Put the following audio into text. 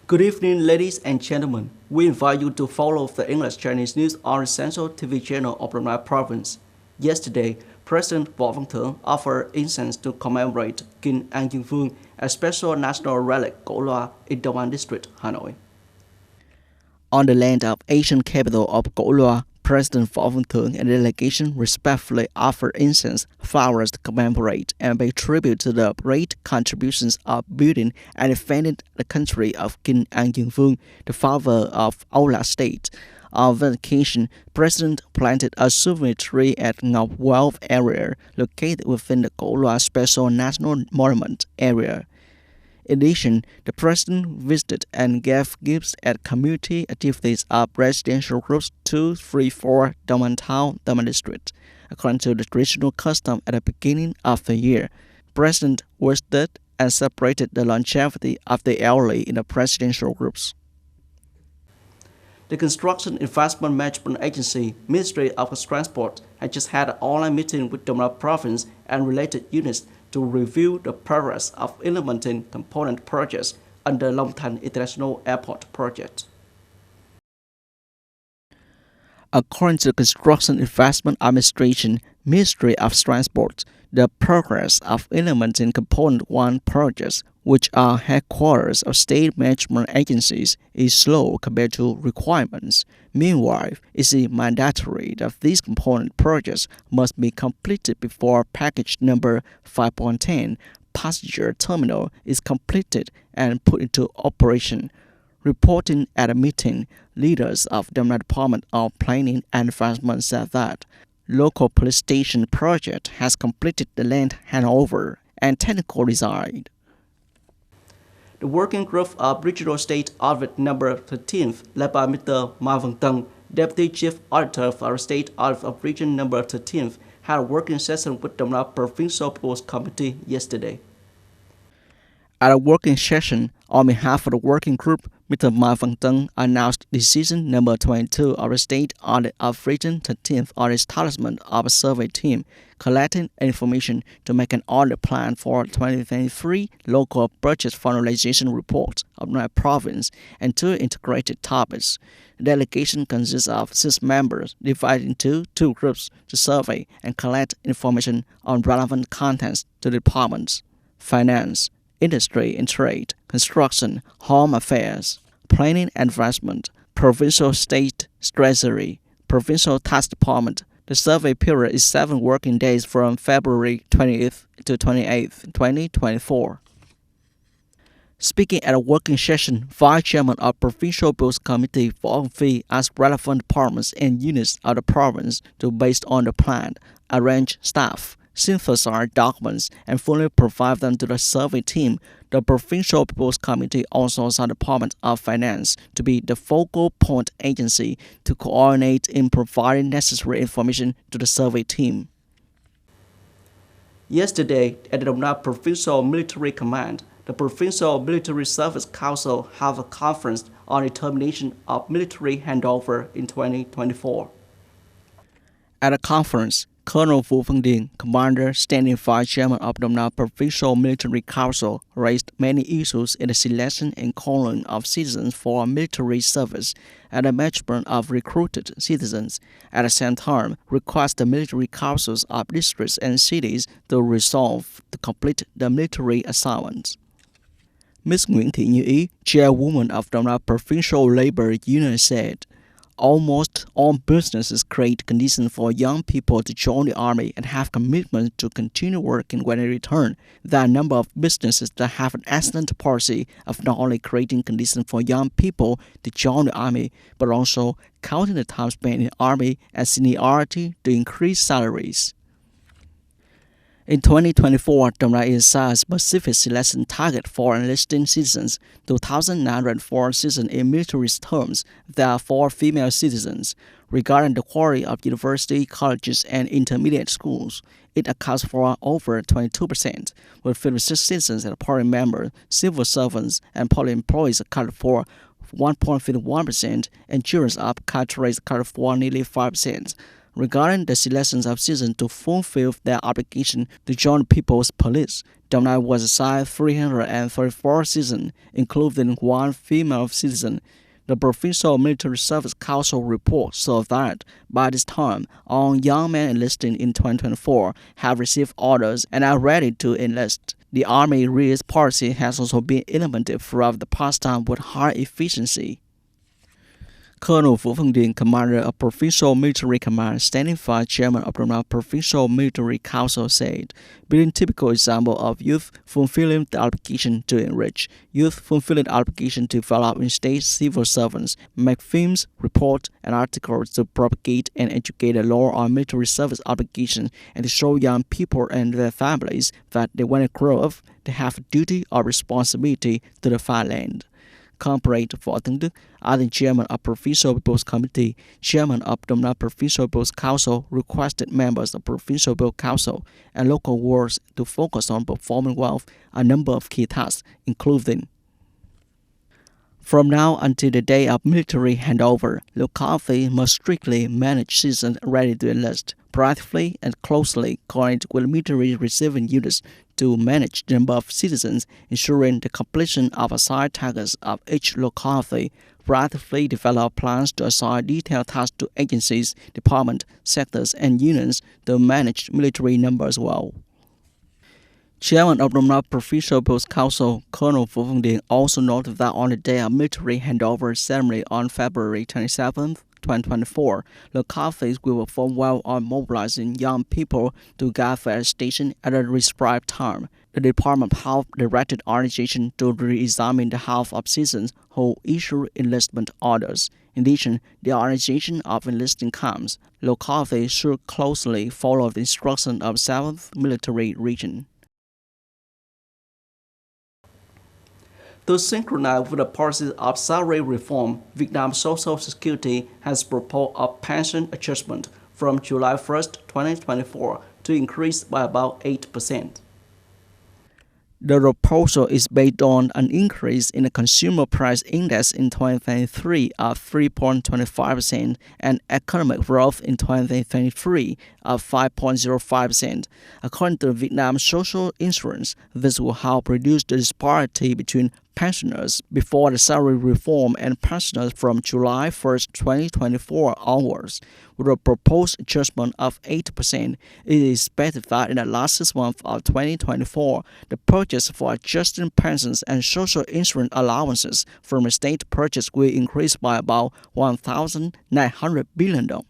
Good evening, ladies and gentlemen. We invite you to follow the English Chinese news on the Central TV channel of Đồng Nai Province. Yesterday, President Võ Văn Thưởng offered incense to commemorate King An Dương Vương, a special national relic Cổ Loa in Đông An District, Hanoi. On the land of ancient capital of Cổ Loa, President Võ Văn Thưởng and the delegation respectfully offered incense, flowers to commemorate and pay tribute to the great contributions of building and defending the country of King An Dương Vương, the father of Aula State. On the occasion, President planted a souvenir tree at Ngọc Wealth area located within the Cổ Loa Special National Monument area. In addition, the President visited and gave gifts at community activities of residential groups 2, 3, 4, Đông Town, Đông District. According to the traditional custom at the beginning of the year, President visited and celebrated the longevity of the elderly in the presidential groups. The Construction Investment Management Agency, Ministry of Transport, has just had an online meeting with Đồng Nai Province and related units to review the progress of implementing component projects under Long Thanh International Airport project. According to the Construction Investment Administration, Ministry of Transport, the progress of implementing Component 1 projects, which are headquarters of state management agencies, is slow compared to requirements. Meanwhile, it is mandatory that these component projects must be completed before package number 5.10 passenger terminal is completed and put into operation. Reporting at a meeting, leaders of the Department of Planning and Investment said that local police station project has completed the land handover and technical design. The working group of Regional State Audit Number 13, led by Mr. Ma Văn Tân, Deputy Chief Auditor for the State Audit of Region Number 13, had a working session with the Đồng Nai Provincial People's Committee yesterday. At a working session, on behalf of the working group, Mr. Ma Văn Tân announced decision number 22 of the State Audit of Region 13 on the establishment of a survey team collecting information to make an audit plan for 2023 local budget finalization report of Đồng Nai Province and 2 integrated topics. The delegation consists of 6 members divided into 2 groups to survey and collect information on relevant contents to the departments: finance, industry and trade, construction, home affairs, planning and investment, provincial state treasury, provincial tax department. The survey period is 7 working days from February 20th to 28th, 2024. Speaking at a working session, Vice Chairman of Provincial People's Committee Võ Văn Phi asked relevant departments and units of the province to, based on the plan, arrange staff, synthesize documents, and fully provide them to the survey team. The Provincial People's Committee also asked the Department of Finance to be the focal point agency to coordinate in providing necessary information to the survey team. Yesterday, at the Đồng Nai Provincial Military Command, the Provincial Military Service Council held a conference on the termination of military handover in 2024. At the conference, Colonel Vũ Văn Điền, Commander, Standing Vice Chairman of the Đồng Nai Provincial Military Council, raised many issues in the selection and calling of citizens for military service and the management of recruited citizens. At the same time, request the military councils of districts and cities to resolve to complete the military assignments. Ms. Nguyễn Thị Như Ý, Chairwoman of the Đồng Nai Provincial Labor Union, said, almost all businesses create conditions for young people to join the army and have commitment to continue working when they return. There are a number of businesses that have an excellent policy of not only creating conditions for young people to join the army, but also counting the time spent in the army as seniority to increase salaries. In 2024, Đồng Nai is set a specific selection target for enlisting citizens, 2,904 citizens in military terms. There are 4 female citizens. Regarding the quality of university, colleges, and intermediate schools, it accounts for over 22%, with 56 citizens as party members, civil servants, and public employees accounted for 1.51%, and jurors of categories accounted for nearly 5%. regarding the selection of citizens to fulfill their obligation to join the People's Police. Đồng Nai was assigned 334 citizens, including one female citizen. The Provincial Military Service Council report shows that by this time, all young men enlisting in 2024 have received orders and are ready to enlist. The Army Rears policy has also been implemented throughout the past time with high efficiency. Colonel Vũ Phương Điền, commander of Provincial Military Command, standing for chairman of the Provincial Military Council, said, being typical example of youth fulfilling the obligation to enrich, youth fulfilling the obligation to develop in state civil servants, make films, report, and articles to propagate and educate the law on military service obligations and to show young people and their families that they want to grow up, they have a duty or responsibility to the fatherland. Comrade Võ Tấn Đức, acting chairman of Provincial People's Committee, chairman of the Provincial People's Council, requested members of Provincial People's Council and local wards to focus on performing well a number of key tasks, including: from now until the day of military handover, locality must strictly manage citizens ready to enlist, proactively and closely coordinate with military receiving units to manage the number of citizens, ensuring the completion of assigned targets of each locality, proactively develop plans to assign detailed tasks to agencies, departments, sectors, and unions to manage military numbers well. Chairman of the Provincial People's Council, Colonel Vũ Phương Điền, also noted that on the day of military handover ceremony on February 27, 2024, localities will perform well on mobilizing young people to gather at a station at a prescribed time. The Department of Health directed organization to re-examine the health of citizens who issue enlistment orders. In addition, the organization of enlisting camps, localities should closely follow the instructions of 7th Military Region. To synchronize with the policy of salary reform, Vietnam's Social Security has proposed a pension adjustment from July 1, 2024 to increase by about 8%. The proposal is based on an increase in the consumer price index in 2023 of 3.25% and economic growth in 2023 of 5.05%. According to Vietnam Social Insurance, this will help reduce the disparity between pensioners before the salary reform and pensioners from July 1, 2024 onwards. With a proposed adjustment of 8%, it is expected that in the last 6 months of 2024, the purchase for adjusting pensions and social insurance allowances from the state purchase will increase by about 1,900 billion dong.